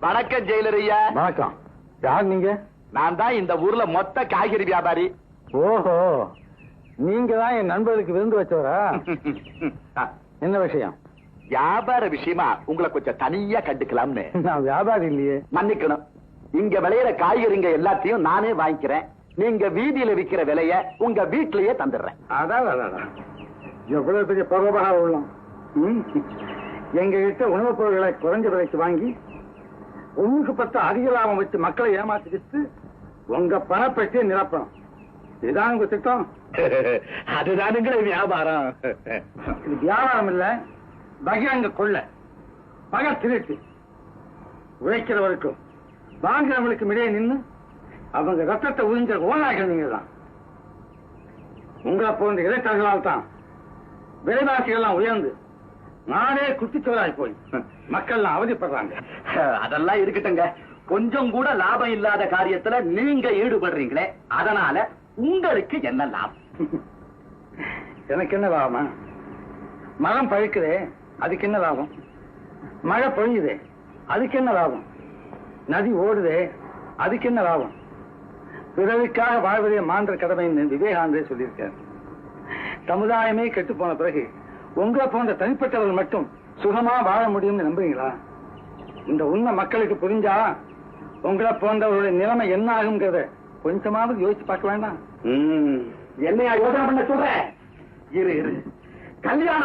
வணக்கம் ஜெயிலர் ஐயா. வணக்கம். யார் நீங்க? நான் தான் இந்த ஊர்ல மொத்த காய்கறி வியாபாரி. ஓஹோ, நீங்க தான் என் நண்பர்களுக்கு விருந்து வச்சவரா? என்ன விஷயம்? வியாபார விஷயமா உங்களை கொஞ்சம் தனியா கண்டுக்கலாம்னு. நான் வியாபாரி இல்லையே. மன்னிக்கணும். இங்க விளையிற காய்கறிங்க எல்லாத்தையும் நானே வாங்கிக்கிறேன். நீங்க வீதியில விக்கிற விலைய உங்க வீட்லயே தந்துடுறேன். அதான் எவ்வளவு பெரிய பரோபகாரம் உள்ளோம். எங்க கிட்ட உணவுப் பொருட்களை குறைஞ்ச விலைக்கு வாங்கி 1/10 அதிக லாபம் வச்சு மக்களை ஏமாத்திக்கிட்டு உங்க பணப்பட்டியை நிரப்பணும். இதுதான் உங்க திட்டம். அதுதானுங்க வியாபாரம். இது வியாபாரம் இல்ல, பகிரங்க கொள்ள, பக திருட்டு. உழைக்கிறவருக்கும் வாங்குறவங்களுக்கும் இடையே நின்று அவங்க ரத்தத்தை உறிஞ்ச ஓனாக நீங்க தான். உங்களை போன்ற இடைத்தரகளால் தான் விலைவாசிகள் எல்லாம் உயர்ந்து நானே குட்டிச்சோராய் போய் மக்கள் அவதிப்படுறாங்க. அதெல்லாம் இருக்கட்டுங்க. கொஞ்சம் கூட லாபம் இல்லாத காரியத்துல நீங்க ஈடுபடுறீங்களே, அதனால உங்களுக்கு என்ன லாபம்? எனக்கு என்ன லாபமா? மரம் பழுக்குதே, அதுக்கு என்ன லாபம்? மழை பொழியுதே, அதுக்கு என்ன லாபம்? நதி ஓடுதே, அதுக்கு என்ன லாபம்? பிறருக்காக வாழ்வதே மாந்த கடமைன்னு விவேகானந்தே சொல்லியிருக்கார். சமுதாயமே கெட்டு போன பிறகு உங்களை போன்ற தனிப்பட்டவர்கள் மட்டும் சுகமா வாழ முடியும்னு நம்புறீங்களா? இந்த உண்மை மக்களுக்கு புரிஞ்சா உங்களை போன்றவருடைய நிலைமை என்ன ஆகுங்கிறத கொஞ்சமாவது யோசிச்சு பார்க்க வேண்டாம். என்னையா யோசனை பண்ண சொல்ற? இரு கல்யாணம்